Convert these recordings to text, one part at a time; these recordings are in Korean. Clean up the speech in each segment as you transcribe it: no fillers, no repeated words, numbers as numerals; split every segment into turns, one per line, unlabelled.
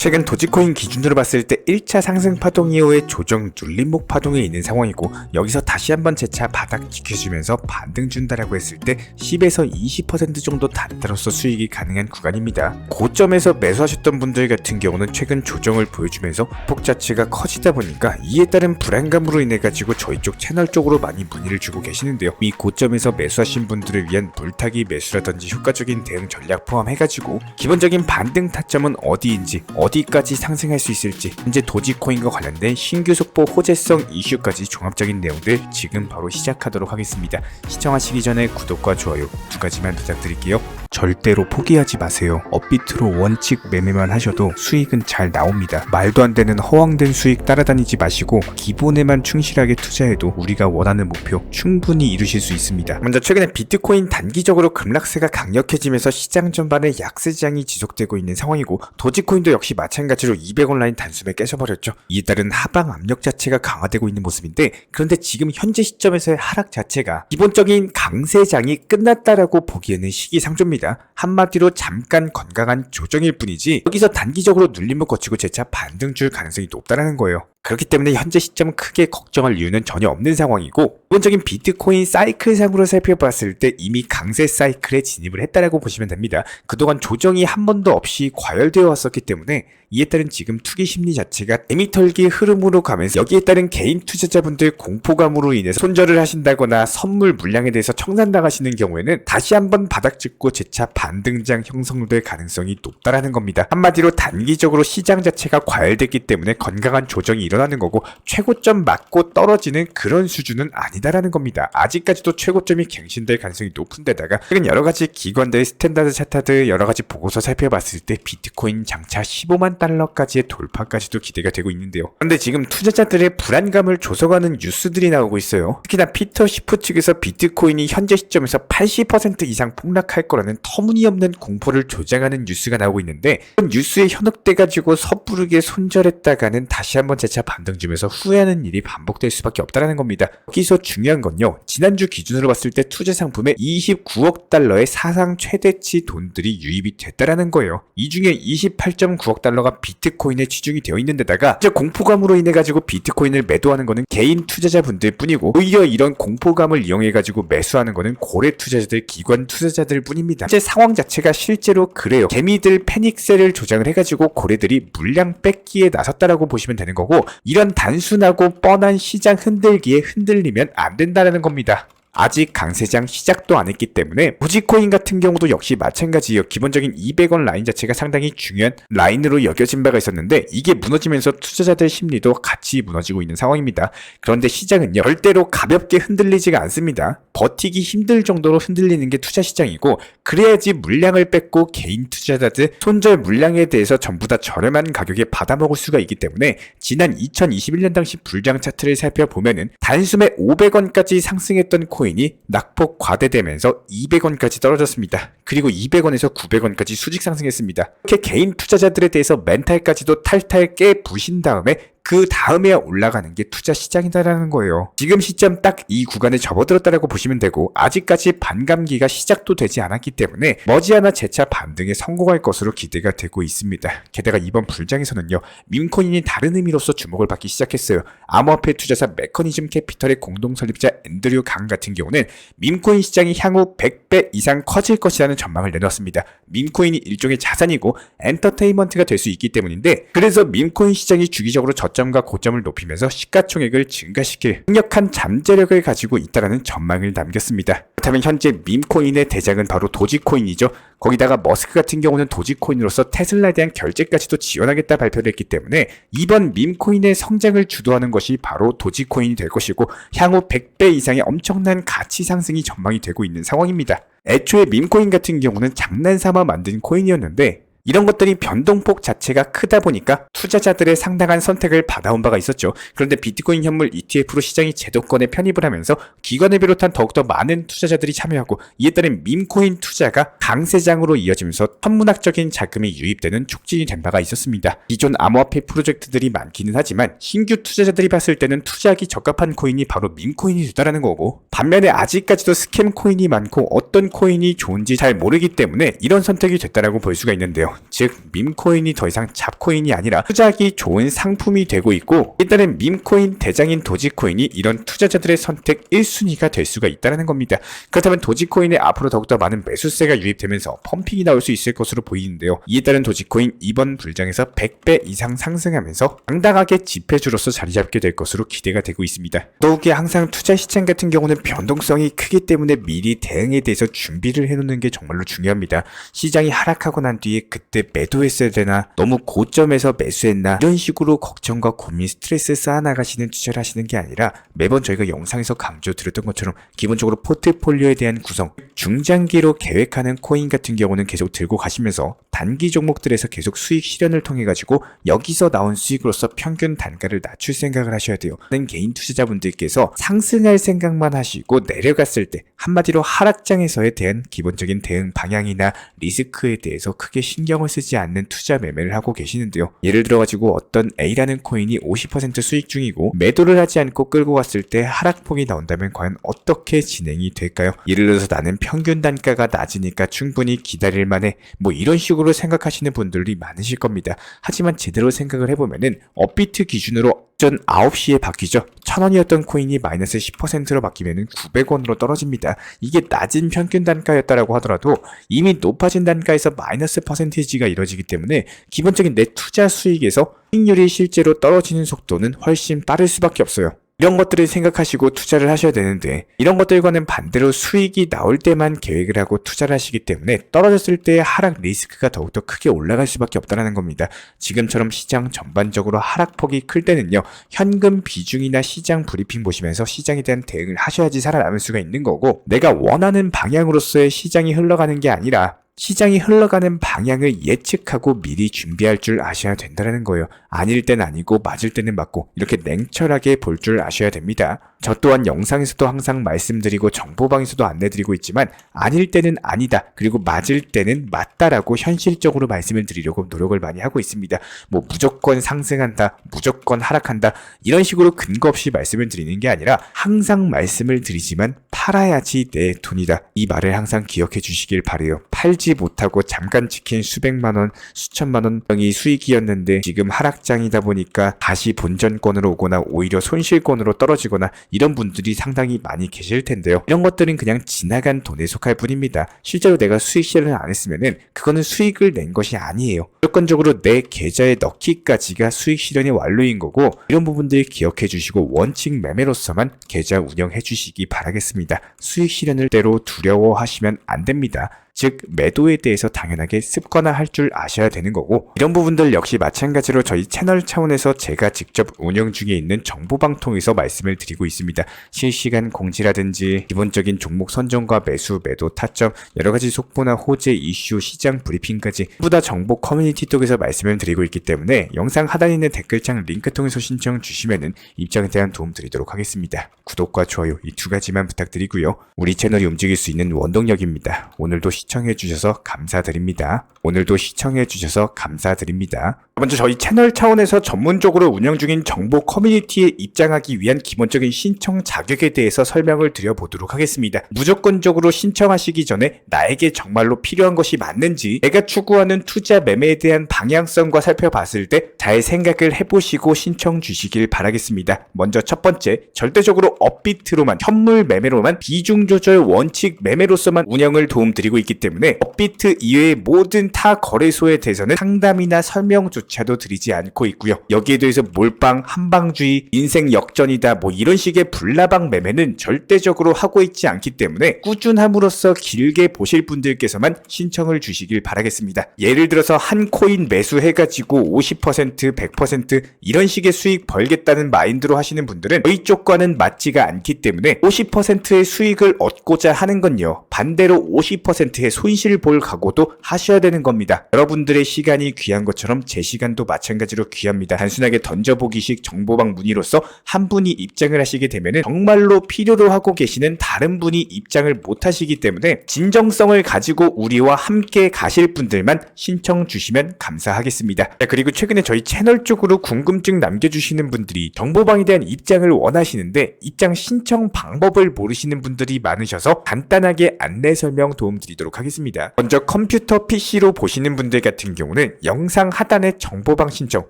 최근 도지코인 기준으로 봤을 때 1차 상승 파동 이후에 조정 눌림목 파동에 있는 상황이고, 여기서 다시 한번 재차 바닥 지켜주면서 반등 준다라고 했을 때 10에서 20% 정도 단타로서 수익이 가능한 구간입니다. 고점에서 매수하셨던 분들 같은 경우는 최근 조정을 보여주면서 폭 자체가 커지다 보니까 이에 따른 불안감으로 인해 가지고 저희 쪽 채널 쪽으로 많이 문의를 주고 계시는데요. 이 고점에서 매수하신 분들을 위한 물타기 매수라든지 효과적인 대응 전략 포함해가지고 기본적인 반등 타점은 어디인지, 어디까지 상승할 수 있을지, 현재 도지코인과 관련된 신규 속보 호재성 이슈까지 종합적인 내용들 지금 바로 시작하도록 하겠습니다. 시청하시기 전에 구독과 좋아요 두 가지만 부탁드릴게요. 절대로 포기하지 마세요. 업비트로 원칙 매매만 하셔도 수익은 잘 나옵니다. 말도 안 되는 허황된 수익 따라다니지 마시고 기본에만 충실하게 투자해도 우리가 원하는 목표 충분히 이루실 수 있습니다. 먼저 최근에 비트코인 단기적으로 급락세가 강력해지면서 시장 전반에 약세장이 지속되고 있는 상황이고, 도지코인도 역시 마찬가지로 200원 라인 단숨에 깨져버렸죠. 이에 따른 하방 압력 자체가 강화되고 있는 모습인데, 그런데 지금 현재 시점에서의 하락 자체가 기본적인 강세장이 끝났다라고 보기에는 시기상조입니다. 한마디로 잠깐 건강한 조정일 뿐이지 여기서 단기적으로 눌림을 거치고 재차 반등 줄 가능성이 높다는 거예요. 그렇기 때문에 현재 시점 크게 걱정할 이유는 전혀 없는 상황이고, 기본적인 비트코인 사이클상으로 살펴봤을 때 이미 강세 사이클에 진입을 했다라고 보시면 됩니다. 그동안 조정이 한 번도 없이 과열되어 왔었기 때문에 이에 따른 지금 투기 심리 자체가 애미털기 흐름으로 가면서 여기에 따른 개인 투자자분들 공포감으로 인해서 손절을 하신다거나 선물 물량에 대해서 청산당하시는 경우에는 다시 한번 바닥 짚고 재차 반등장 형성될 가능성이 높다라는 겁니다. 한마디로 단기적으로 시장 자체가 과열됐기 때문에 건강한 조정이 일어나는 거고, 최고점 맞고 떨어지는 그런 수준은 아니다라는 겁니다. 아직까지도 최고점이 갱신될 가능성이 높은 데다가 최근 여러가지 기관들 스탠다드 차트들 여러가지 보고서 살펴봤을 때 비트코인 장차 15만 달러까지의 돌파까지도 기대가 되고 있는데요. 그런데 지금 투자자들의 불안감을 조성하는 뉴스들이 나오고 있어요. 특히나 피터 시프 측에서 비트코인이 현재 시점에서 80% 이상 폭락할 거라는 터무니없는 공포를 조장하는 뉴스가 나오고 있는데, 그 뉴스에 현혹돼가지고 섣부르게 손절했다가는 다시 한번 재차 반등 주면서 후회하는 일이 반복될 수밖에 없다는 겁니다. 여기서 중요한 건요, 지난주 기준으로 봤을 때 투자 상품에 29억 달러의 사상 최대치 돈들이 유입이 됐다라는 거예요. 이 중에 28.9억 달러가 비트코인에 치중이 되어 있는 데다가 이제 공포감으로 인해 가지고 비트코인을 매도하는 거는 개인 투자자분들 뿐이고, 오히려 이런 공포감을 이용해 가지고 매수하는 거는 고래 투자자들, 기관 투자자들 뿐입니다. 현재 상황 자체가 실제로 그래요. 개미들 패닉셀을 조장을 해가지고 고래들이 물량 뺏기에 나섰다라고 보시면 되는 거고, 이런 단순하고 뻔한 시장 흔들기에 흔들리면 안 된다는 겁니다. 아직 강세장 시작도 안 했기 때문에 도지코인 같은 경우도 역시 마찬가지예요. 기본적인 200원 라인 자체가 상당히 중요한 라인으로 여겨진 바가 있었는데 이게 무너지면서 투자자들 심리도 같이 무너지고 있는 상황입니다. 그런데 시장은요, 절대로 가볍게 흔들리지가 않습니다. 버티기 힘들 정도로 흔들리는 게 투자 시장이고, 그래야지 물량을 뺏고 개인 투자자들 손절 물량에 대해서 전부 다 저렴한 가격에 받아먹을 수가 있기 때문에 지난 2021년 당시 불장 차트를 살펴보면은 단숨에 500원까지 상승했던 코인이 낙폭 과대되면서 200원까지 떨어졌습니다. 그리고 200원에서 900원까지 수직 상승했습니다. 이렇게 개인 투자자들에 대해서 멘탈까지도 탈탈 깨 부신 다음에 그 다음에 올라가는 게 투자 시장이다라는 거예요. 지금 시점 딱 이 구간에 접어들었다라고 보시면 되고, 아직까지 반감기가 시작도 되지 않았기 때문에 머지않아 재차 반등에 성공할 것으로 기대가 되고 있습니다. 게다가 이번 불장에서는요, 밈코인이 다른 의미로서 주목을 받기 시작했어요. 암호화폐 투자사 메커니즘 캐피털의 공동 설립자 앤드류 강 같은 경우는 밈코인 시장이 향후 100배 이상 커질 것이라는 전망을 내놨습니다. 밈코인이 일종의 자산이고 엔터테인먼트가 될 수 있기 때문인데, 그래서 밈코인 시장이 주기적으로 저점과 고점을 높이면서 시가총액을 증가시킬 강력한 잠재력을 가지고 있다라는 전망을 남겼습니다. 그렇다면 현재 밈코인의 대장은 바로 도지코인이죠. 거기다가 머스크 같은 경우는 도지코인으로서 테슬라에 대한 결제까지도 지원하겠다 발표를 했기 때문에 이번 밈코인의 성장을 주도하는 것이 바로 도지코인이 될 것이고, 향후 100배 이상의 엄청난 가치 상승이 전망이 되고 있는 상황입니다. 애초에 밈코인 같은 경우는 장난삼아 만든 코인이었는데, 이런 것들이 변동폭 자체가 크다 보니까 투자자들의 상당한 선택을 받아온 바가 있었죠. 그런데 비트코인 현물 ETF로 시장이 제도권에 편입을 하면서 기관을 비롯한 더욱더 많은 투자자들이 참여하고, 이에 따른 밈코인 투자가 강세장으로 이어지면서 천문학적인 자금이 유입되는 촉진이 된 바가 있었습니다. 기존 암호화폐 프로젝트들이 많기는 하지만 신규 투자자들이 봤을 때는 투자하기 적합한 코인이 바로 밈코인이 되다라는 거고, 반면에 아직까지도 스캠 코인이 많고 어떤 코인이 좋은지 잘 모르기 때문에 이런 선택이 됐다라고 볼 수가 있는데요. 있죠. 즉 밈코인이 더 이상 잡코인이 아니라 투자하기 좋은 상품이 되고 있고, 일단은 밈코인 대장인 도지코인이 이런 투자자들의 선택 1순위가 될 수가 있다는 겁니다. 그렇다면 도지코인에 앞으로 더욱더 많은 매수세가 유입되면서 펌핑이 나올 수 있을 것으로 보이는데요. 이에 따른 도지코인 이번 불장에서 100배 이상 상승하면서 당당하게 지폐주로서 자리 잡게 될 것으로 기대가 되고 있습니다. 더욱이 항상 투자 시장 같은 경우는 변동성이 크기 때문에 미리 대응에 대해서 준비를 해놓는 게 정말로 중요합니다. 시장이 하락하고 난 뒤에 그때 매도했어야 되나, 너무 고점에서 매수했나, 이런 식으로 걱정과 고민, 스트레스 쌓아나가시는 투자를 하시는 게 아니라 매번 저희가 영상에서 강조드렸던 것처럼 기본적으로 포트폴리오에 대한 구성, 중장기로 계획하는 코인 같은 경우는 계속 들고 가시면서 단기 종목들에서 계속 수익 실현을 통해 가지고 여기서 나온 수익으로서 평균 단가를 낮출 생각을 하셔야 돼요. 개인 투자자분들께서 상승할 생각만 하시고 내려갔을 때 한마디로 하락장에서에 대한 기본적인 대응 방향이나 리스크에 대해서 크게 신경을 쓰지 않는 투자 매매를 하고 계시는데요. 예를 들어 가지고 어떤 A라는 코인이 50% 수익 중이고 매도를 하지 않고 끌고 갔을 때 하락폭이 나온다면 과연 어떻게 진행이 될까요? 예를 들어서 나는 평균 단가가 낮으니까 충분히 기다릴 만해, 뭐 이런 식으로 생각하시는 분들이 많으실 겁니다. 하지만 제대로 생각을 해보면은 업비트 기준으로 전 9시에 바뀌죠. 1000원이었던 코인이 마이너스 10%로 바뀌면 900원으로 떨어집니다. 이게 낮은 평균 단가였다라고 하더라도 이미 높아진 단가에서 마이너스 퍼센티지가 이루어지기 때문에 기본적인 내 투자 수익에서 수익률이 실제로 떨어지는 속도는 훨씬 빠를 수밖에 없어요. 이런 것들을 생각하시고 투자를 하셔야 되는데, 이런 것들과는 반대로 수익이 나올 때만 계획을 하고 투자를 하시기 때문에 떨어졌을 때의 하락 리스크가 더욱더 크게 올라갈 수밖에 없다는 겁니다. 지금처럼 시장 전반적으로 하락폭이 클 때는요, 현금 비중이나 시장 브리핑 보시면서 시장에 대한 대응을 하셔야지 살아남을 수가 있는 거고, 내가 원하는 방향으로서의 시장이 흘러가는 게 아니라 시장이 흘러가는 방향을 예측하고 미리 준비할 줄 아셔야 된다는 거예요. 아닐 땐 아니고 맞을 때는 맞고 이렇게 냉철하게 볼 줄 아셔야 됩니다. 저 또한 영상에서도 항상 말씀드리고 정보방에서도 안내드리고 있지만 아닐 때는 아니다, 그리고 맞을 때는 맞다라고 현실적으로 말씀을 드리려고 노력을 많이 하고 있습니다. 뭐 무조건 상승한다, 무조건 하락한다, 이런 식으로 근거 없이 말씀을 드리는 게 아니라 항상 말씀을 드리지만 팔아야지 내 돈이다, 이 말을 항상 기억해 주시길 바래요. 팔지 못하고 잠깐 지킨 수백만원, 수천만원이 수익이었는데 지금 하락장이다 보니까 다시 본전권으로 오거나 오히려 손실권으로 떨어지거나 이런 분들이 상당히 많이 계실 텐데요. 이런 것들은 그냥 지나간 돈에 속할 뿐입니다. 실제로 내가 수익 실현을 안 했으면은 그거는 수익을 낸 것이 아니에요. 무조건적으로 내 계좌에 넣기까지가 수익 실현의 완료인 거고, 이런 부분들 기억해 주시고 원칙 매매로서만 계좌 운영해 주시기 바라겠습니다. 수익 실현을 때로 두려워하시면 안 됩니다. 즉 매도에 대해서 당연하게 습관화할 줄 아셔야 되는 거고, 이런 부분들 역시 마찬가지로 저희 채널 차원에서 제가 직접 운영 중에 있는 정보방 통해서 말씀을 드리고 있습니다. 실시간 공지라든지 기본적인 종목 선정과 매수, 매도, 타점, 여러가지 속보나 호재, 이슈, 시장 브리핑까지 전부 다 정보 커뮤니티 쪽에서 말씀을 드리고 있기 때문에 영상 하단에 있는 댓글창 링크 통해서 신청 주시면은 입장에 대한 도움 드리도록 하겠습니다. 구독과 좋아요 이 두 가지만 부탁드리고요. 우리 채널이 움직일 수 있는 원동력입니다. 오늘도 시청해주셔서 감사드립니다. 오늘도 시청해주셔서 감사드립니다. 먼저 저희 채널 차원에서 전문적으로 운영 중인 정보 커뮤니티에 입장하기 위한 기본적인 신청 자격에 대해서 설명을 드려보도록 하겠습니다. 무조건적으로 신청하시기 전에 나에게 정말로 필요한 것이 맞는지, 내가 추구하는 투자 매매에 대한 방향성과 살펴봤을 때 잘 생각을 해보시고 신청 주시길 바라겠습니다. 먼저 첫 번째, 절대적으로 업비트로만, 현물 매매로만, 비중 조절 원칙 매매로서만 운영을 도움드리고 있기 때문에 업비트 이외의 모든 타 거래소에 대해서는 상담이나 설명조차도 드리지 않고 있고요. 여기에 대해서 몰빵, 한방주의, 인생 역전이다, 뭐 이런 식의 불나방 매매는 절대적으로 하고 있지 않기 때문에 꾸준함으로써 길게 보실 분들께서만 신청을 주시길 바라겠습니다. 예를 들어서 한 코인 매수해가지고 50%, 100% 이런 식의 수익 벌겠다는 마인드로 하시는 분들은 저희 쪽과는 맞지가 않기 때문에 50%의 수익을 얻고자 하는 건요, 반대로 50%의 손실을 볼 각오도 하셔야 되는 겁니다. 여러분들의 시간이 귀한 것처럼 제 시간도 마찬가지로 귀합니다. 단순하게 던져보기식 정보방 문의로서 한 분이 입장을 하시게 되면 정말로 필요로 하고 계시는 다른 분이 입장을 못 하시기 때문에 진정성을 가지고 우리와 함께 가실 분들만 신청 주시면 감사하겠습니다. 자, 그리고 최근에 저희 채널 쪽으로 궁금증 남겨주시는 분들이 정보방에 대한 입장을 원하시는데 입장 신청 방법을 모르시는 분들이 많으셔서 간단하게 안내 설명 도움 드리도록 보도록 하겠습니다. 먼저 컴퓨터 PC로 보시는 분들 같은 경우는 영상 하단에 정보방 신청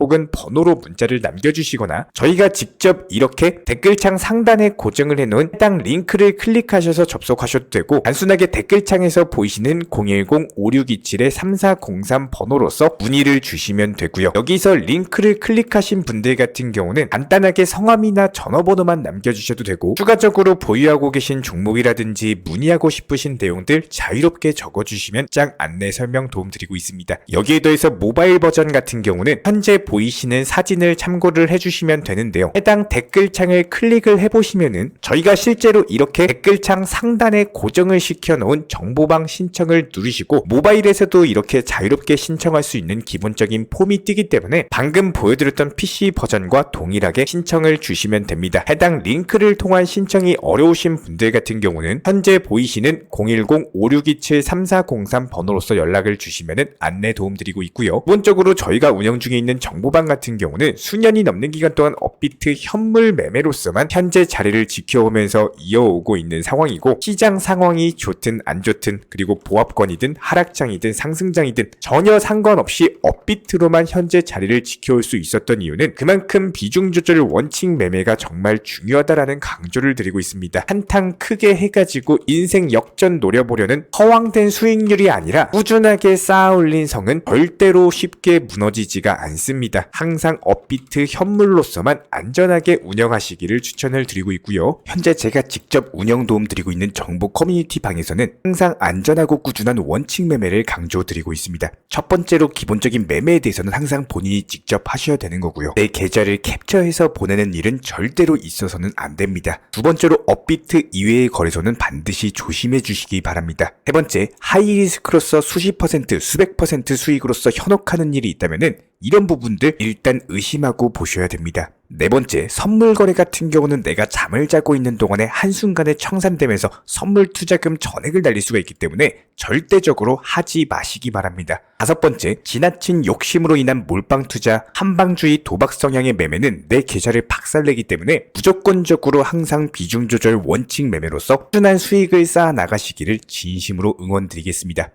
혹은 번호로 문자를 남겨주시거나 저희가 직접 이렇게 댓글창 상단에 고정을 해놓은 해당 링크를 클릭하셔서 접속하셔도 되고, 단순하게 댓글창에서 보이시는 010-5627-3403 번호로서 문의를 주시면 되고요. 여기서 링크를 클릭하신 분들 같은 경우는 간단하게 성함이나 전화번호만 남겨주셔도 되고, 추가적으로 보유하고 계신 종목이라든지 문의하고 싶으신 내용들 자유롭게 적어주시면 짝 안내 설명 도움드리고 있습니다. 여기에 더해서 모바일 버전 같은 경우는 현재 보이시는 사진을 참고를 해주시면 되는데요. 해당 댓글창을 클릭을 해보시면은 저희가 실제로 이렇게 댓글창 상단에 고정을 시켜놓은 정보방 신청을 누르시고 모바일에서도 이렇게 자유롭게 신청할 수 있는 기본적인 폼이 뜨기 때문에 방금 보여드렸던 PC 버전과 동일하게 신청을 주시면 됩니다. 해당 링크를 통한 신청이 어려우신 분들 같은 경우는 현재 보이시는 010-5627-3403 번호로서 연락을 주시면 안내 도움드리고 있고요. 기본적으로 저희가 운영 중에 있는 정보방 같은 경우는 수년이 넘는 기간 동안 업비트 현물 매매로서만 현재 자리를 지켜오면서 이어오고 있는 상황이고, 시장 상황이 좋든 안 좋든 그리고 보합권이든 하락장이든 상승장이든 전혀 상관없이 업비트로만 현재 자리를 지켜올 수 있었던 이유는 그만큼 비중 조절 원칙 매매가 정말 중요하다라는 강조를 드리고 있습니다. 한탕 크게 해가지고 인생 역전 노려보려는 허황된 수익률이 아니라 꾸준하게 쌓아올린 성은 절대로 쉽게 무너지지가 않습니다. 항상 업비트 현물로서만 안전하게 운영하시기를 추천을 드리고 있고요. 현재 제가 직접 운영 도움 드리고 있는 정보 커뮤니티 방에서는 항상 안전하고 꾸준한 원칙 매매를 강조드리고 있습니다. 첫 번째로 기본적인 매매에 대해서는 항상 본인이 직접 하셔야 되는 거고요. 내 계좌를 캡처해서 보내는 일은 절대로 있어서는 안 됩니다. 두 번째로 업비트 이외의 거래소는 반드시 조심해 주시기 바랍니다. 세 번째, 하이리스크로서 수십 퍼센트, 수백 퍼센트 수익으로서 현혹하는 일이 있다면은 이런 부분들 일단 의심하고 보셔야 됩니다. 네 번째, 선물 거래 같은 경우는 내가 잠을 자고 있는 동안에 한순간에 청산되면서 선물 투자금 전액을 날릴 수가 있기 때문에 절대적으로 하지 마시기 바랍니다. 다섯 번째, 지나친 욕심으로 인한 몰빵 투자, 한방주의 도박 성향의 매매는 내 계좌를 박살내기 때문에 무조건적으로 항상 비중 조절 원칙 매매로서 꾸준한 수익을 쌓아 나가시기를 진심으로 응원드리겠습니다.